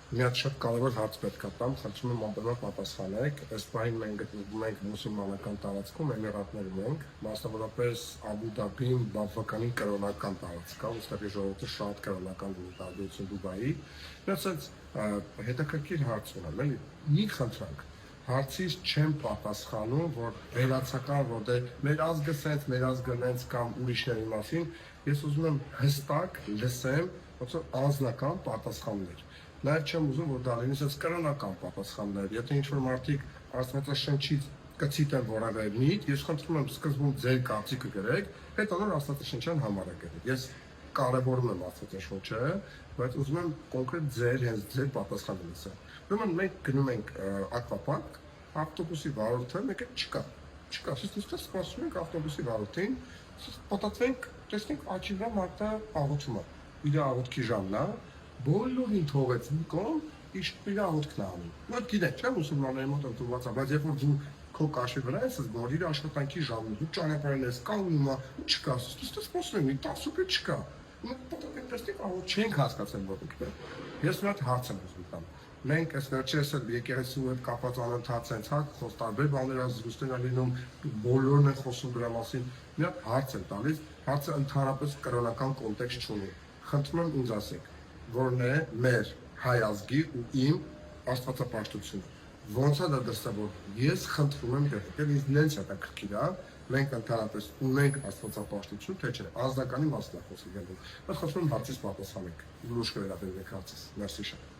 Մի հատ շատ կարևոր հարց պետք է տամ, խնդրում եմ ապերով պատասխանեք։ Այս պահին մենք մուսուլմանական տարածքում Էմիրատներում ենք, մասնավորապես Աբու Դաբին բավականին կրոնական տարածք է, ուստի ժողովուրդը շատ կրոնական է տարբերություն Դուբայի։ Նույնիսկ հետաքրքիր հարց ունեմ, էլի, մի խնդրանք։ Հարցից չեմ պատասխանում, որ վերացական, որ մեր ազգը սենց, մեր ազգը նենց կամ ուրիշների մասին, ես ուզում եմ հստակ լսեմ, ոնց որ անձնական պատասխաններ։ Նաև չեմ ուզում, որ դա լինի ասես կրոնական պատասխաններ։ Եթե ինչ-որ մարդիկ Աստվածաշնչից կցիտեն որևէ միտ, ես խնդրում եմ սկզբում ձեր կարծիքը գրեք, հետո նոր Աստվածաշնչյան համարը գրեք։ Ես կարևորում եմ Աստվածաշունչը, բայց ուզում եմ կոնկրետ հենց ձեր պատասխանը լսել։ Ուրեմն մենք գնում ենք ակվապարկ, ավտոբուսի վարորդը մեկը չկա։ Իսկ սպասում ենք ավտոբուսի վարորդին, պատտվենք, տեսնենք աչքի վրա մարդը աղոթում է։ Իր աղոթքի ժամն է, բոլորին թողեց մի կողմ, իր աղոթքն է անում։ Ոչ գիտեք, չէ՞ մուսուլմանների մոտ ընդունված է, բայց երբ որ դու քո կաշի վրա ես, որ իր աշխատանքի ժամն է, դու ճանապարհին ես, կանգնում ես, չկա, սպասում եմ, 10 րոպե չկա։ Պատտվենք, տեսնենք, աղոթ չենք հասկացել որ դուք։ Ես մի հատ հարց եմ ուզում տամ։ Մենք այս վերջերս եկեղեցու հետ կապված անընդհատ են ցած տարբեր բաներ ազդեցություն լինում, բոլորն են խոսում դրա մասին։ Մի հատ հարց եմ տալիս, հարցը ընդհանրապես կրոնական կոնտեքստ չունի։ Խնդրում եմ ինձ ասեք, որն է մեր հայ ազգի ու իմ աստվածապաշտությունը։ Ոնց է դա դրսևոր։ Ես խնդրում եմ դեպի ինձ նենց հետաքրքիր է, մենք ընդհանրապես ունենք աստվածապաշտություն, թե չէ, ազնվականի մասն է խոսքը գնում։ Բայց խնդրում եմ հարցից պատասխանեք, լուրջ կվերաբերվեք հարցից։ Մերսի շատ։